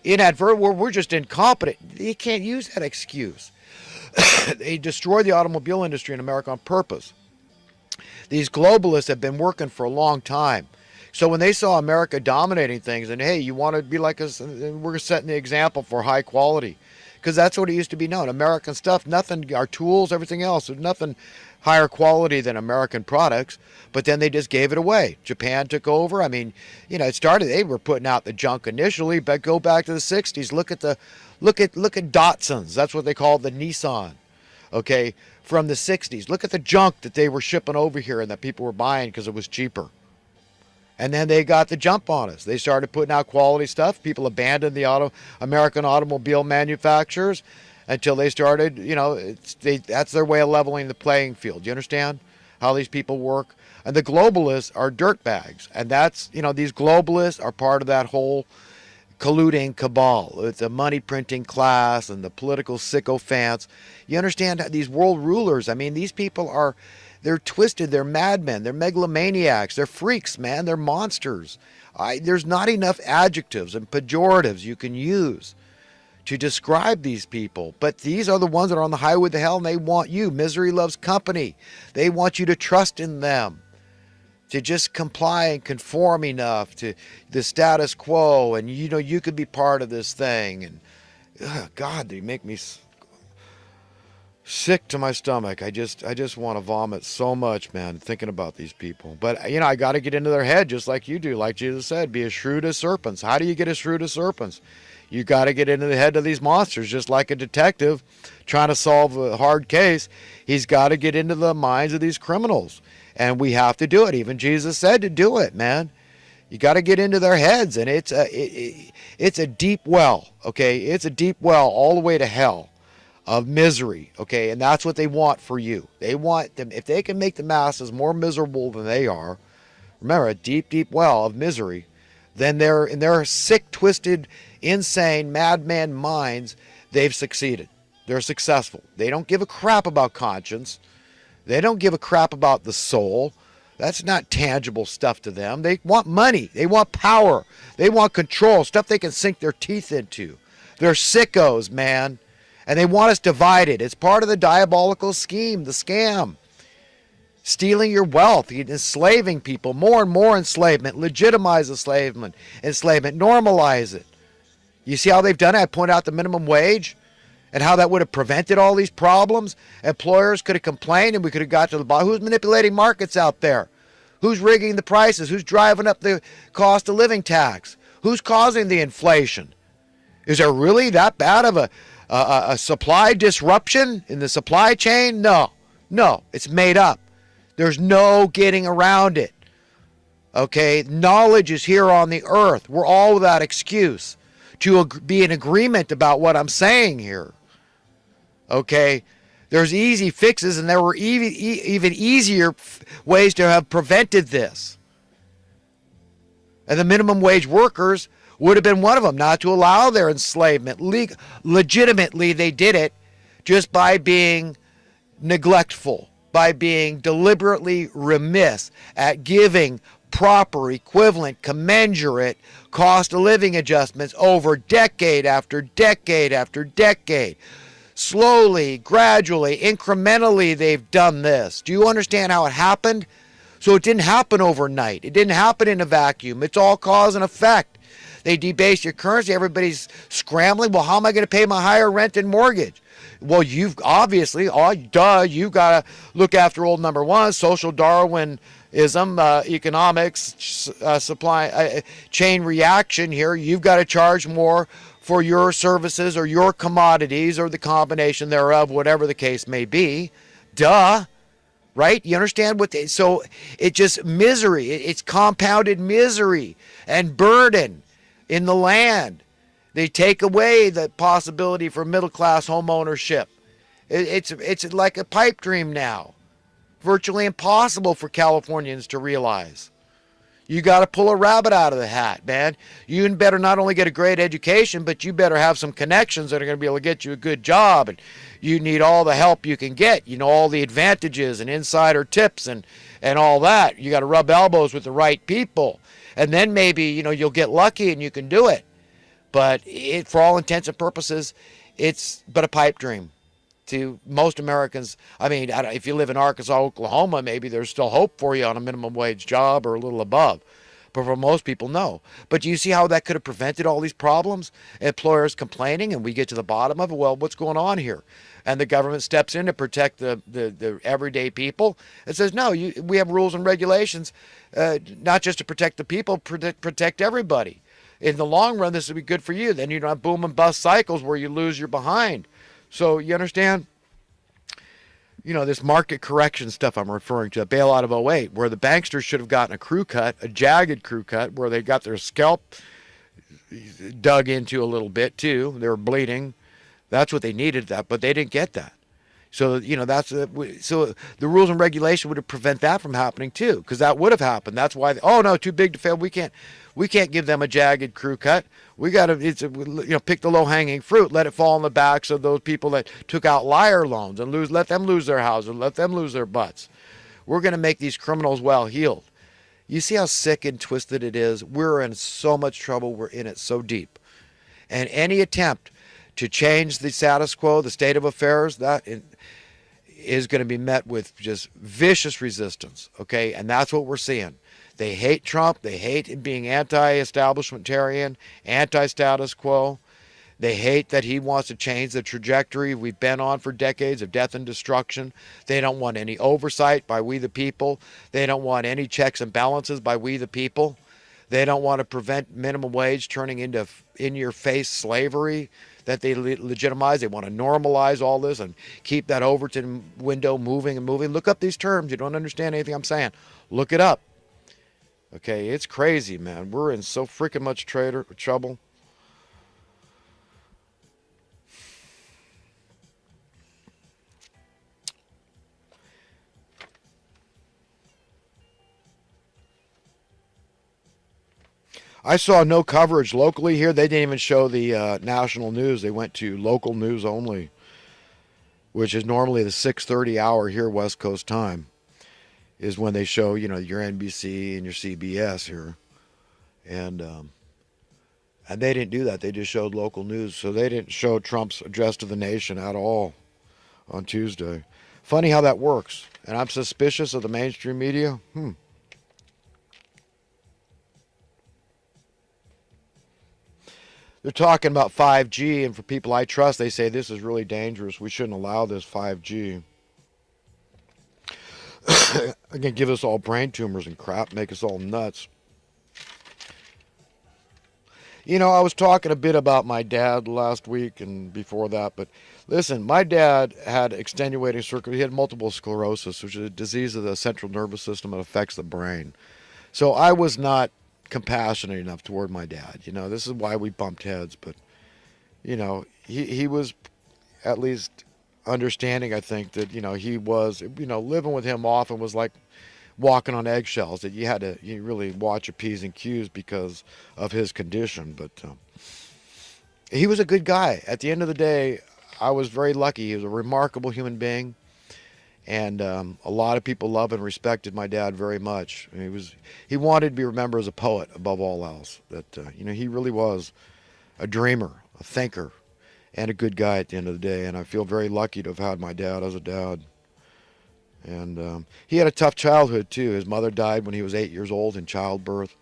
inadvertent, we're just incompetent. You can't use that excuse. They destroyed the automobile industry in America on purpose. These globalists have been working for a long time. So when they saw America dominating things and, hey, you want to be like us, we're setting the example for high quality. Because that's what it used to be known. American stuff, nothing, our tools, everything else, there's nothing higher quality than American products. But then they just gave it away. Japan took over. I mean, it started, they were putting out the junk initially, but go back to the 60s. Look at Datsuns. That's what they call the Nissan. Okay, from the 60s. Look at the junk that they were shipping over here and that people were buying because it was cheaper. And then they got the jump on us. They started putting out quality stuff. People abandoned the American automobile manufacturers until they started, that's their way of leveling the playing field. You understand how these people work? And the globalists are dirtbags. And that's, these globalists are part of that whole colluding cabal. It's a money printing class and the political sycophants. You understand these world rulers? I mean, these people they're twisted, they're madmen, they're megalomaniacs, they're freaks, man, they're monsters. There's not enough adjectives and pejoratives you can use to describe these people. But these are the ones that are on the highway to hell, and they want you. Misery loves company. They want you to trust in them, to just comply and conform enough to the status quo, and you could be part of this thing. And God, they make me sick to my stomach. I just want to vomit so much, man, thinking about these people. But I got to get into their head just like you do. Like Jesus said, be as shrewd as serpents. How do you get as shrewd as serpents? You got to get into the head of these monsters, just like a detective trying to solve a hard case. He's got to get into the minds of these criminals, and we have to do it. Even Jesus said to do it, man. You got to get into their heads, and it's a deep well, okay? It's a deep well all the way to hell of misery, okay? And that's what they want for you. They want them, if they can make the masses more miserable than they are, remember, a deep, deep well of misery, then they're in their sick, twisted, insane, madman minds, they've succeeded. They're successful. They don't give a crap about conscience. They don't give a crap about the soul. That's not tangible stuff to them. They want money. They want power. They want control, stuff they can sink their teeth into. They're sickos, man. And they want us divided. It's part of the diabolical scheme, the scam. Stealing your wealth, enslaving people, more and more enslavement, legitimize enslavement, normalize it. You see how they've done it? I point out the minimum wage and how that would have prevented all these problems. Employers could have complained and we could have got to the bottom. Who's manipulating markets out there? Who's rigging the prices? Who's driving up the cost of living tax? Who's causing the inflation? Is there really that bad of a supply disruption in the supply chain? No, it's made up. There's no getting around it. Okay, knowledge is here on the earth. We're all without excuse to be in agreement about what I'm saying here. Okay, there's easy fixes, and there were even easier ways to have prevented this. And the minimum wage workers would have been one of them, not to allow their enslavement. Legitimately, they did it just by being neglectful, by being deliberately remiss at giving proper, equivalent, commensurate cost of living adjustments over decade after decade after decade. Slowly, gradually, incrementally, they've done this. Do you understand how it happened? So it didn't happen overnight. It didn't happen in a vacuum. It's all cause and effect. They debase your currency. Everybody's scrambling. Well, how am I going to pay my higher rent and mortgage? Well, you've obviously, you've got to look after old number one, social Darwinism, economics, supply chain reaction here. You've got to charge more for your services or your commodities or the combination thereof, whatever the case may be. Duh. Right? You understand so it's just misery. It's compounded misery and burden in the land. They take away the possibility for middle-class home ownership. It's like a pipe dream now. Virtually impossible for Californians to realize. You got to pull a rabbit out of the hat, man. You better not only get a great education, but you better have some connections that are going to be able to get you a good job. And you need all the help you can get. All the advantages and insider tips and all that. You got to rub elbows with the right people. And then maybe, you'll get lucky and you can do it. But for all intents and purposes, it's but a pipe dream to most Americans. I mean, if you live in Arkansas, Oklahoma, maybe there's still hope for you on a minimum wage job or a little above. But for most people, no. But do you see how that could have prevented all these problems? Employers complaining, and we get to the bottom of it. Well, what's going on here? And the government steps in to protect the everyday people. It says, no, we have rules and regulations, not just to protect the people, protect everybody. In the long run, this would be good for you. Then you don't have boom and bust cycles where you lose your behind. So you understand? This market correction stuff I'm referring to, the bailout of '08, where the banksters should have gotten a crew cut, a jagged crew cut, where they got their scalp dug into a little bit too. They were bleeding. That's what they needed, but they didn't get that. So, so the rules and regulation would have prevent that from happening too, because that would have happened. That's why, oh no, too big to fail. We can't give them a jagged crew cut. We got to, pick the low-hanging fruit, let it fall on the backs of those people that took out liar loans and let them lose their houses, let them lose their butts. We're going to make these criminals well-heeled. You see how sick and twisted it is? We're in so much trouble. We're in it so deep. And any attempt to change the status quo, the state of affairs, that is going to be met with just vicious resistance, okay? And that's what we're seeing. They hate Trump. They hate being anti-establishmentarian, anti-status quo. They hate that he wants to change the trajectory we've been on for decades of death and destruction. They don't want any oversight by we the people. They don't want any checks and balances by we the people. They don't want to prevent minimum wage turning into in-your-face slavery that they legitimize. They want to normalize all this and keep that Overton window moving and moving. Look up these terms. You don't understand anything I'm saying. Look it up. Okay, it's crazy, man. We're in so freaking much trouble. I saw no coverage locally here. They didn't even show the national news. They went to local news only, which is normally the 6:30 hour here West Coast time, is when they show, your NBC and your CBS here. And they didn't do that. They just showed local news. So they didn't show Trump's address to the nation at all on Tuesday. Funny how that works. And I'm suspicious of the mainstream media. They're talking about 5G, and for people I trust, they say this is really dangerous. We shouldn't allow this 5G. Again, give us all brain tumors and crap, make us all nuts. I was talking a bit about my dad last week and before that, but listen, my dad had extenuating circulation. He had multiple sclerosis, which is a disease of the central nervous system that affects the brain. So I was not compassionate enough toward my dad. This is why we bumped heads, but, he was at least understanding, I think, that, he was, living with him often was like walking on eggshells, that you really watch your P's and Q's because of his condition. But he was a good guy. At the end of the day, I was very lucky. He was a remarkable human being. And a lot of people loved and respected my dad very much. He wanted to be remembered as a poet above all else. That he really was a dreamer, a thinker, and a good guy at the end of the day. And I feel very lucky to have had my dad as a dad. And he had a tough childhood too. His mother died when he was 8 years old in childbirth.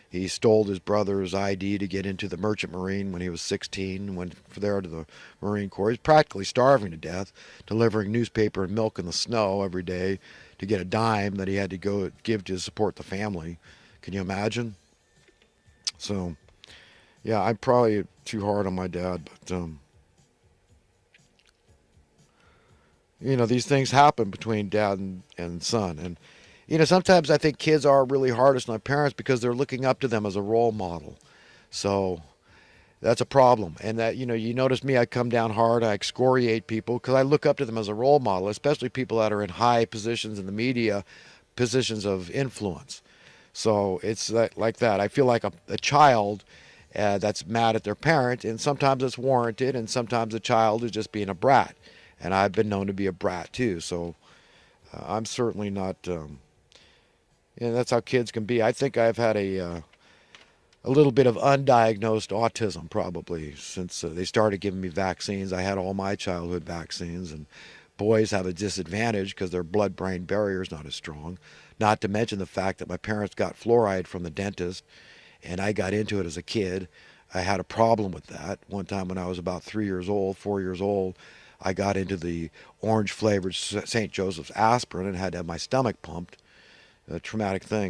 He stole his brother's ID to get into the Merchant Marine when he was 16, went there to the Marine Corps. He was practically starving to death, delivering newspaper and milk in the snow every day to get a dime that he had to go give to support the family. Can you imagine? So, yeah, I'm probably too hard on my dad, but, these things happen between dad and son. And sometimes I think kids are really hardest on their parents because they're looking up to them as a role model. So that's a problem. And that, you notice me, I come down hard, I excoriate people because I look up to them as a role model, especially people that are in high positions in the media, positions of influence. So it's like that. I feel like a child that's mad at their parent, and sometimes it's warranted, and sometimes a child is just being a brat. And I've been known to be a brat too. So I'm certainly not... that's how kids can be. I think I've had a a little bit of undiagnosed autism probably since they started giving me vaccines. I had all my childhood vaccines, and boys have a disadvantage because their blood-brain barrier is not as strong. Not to mention the fact that my parents got fluoride from the dentist, and I got into it as a kid. I had a problem with that. One time when I was about 3 years old, 4 years old, I got into the orange flavored St. Joseph's aspirin and had to have my stomach pumped. A traumatic thing.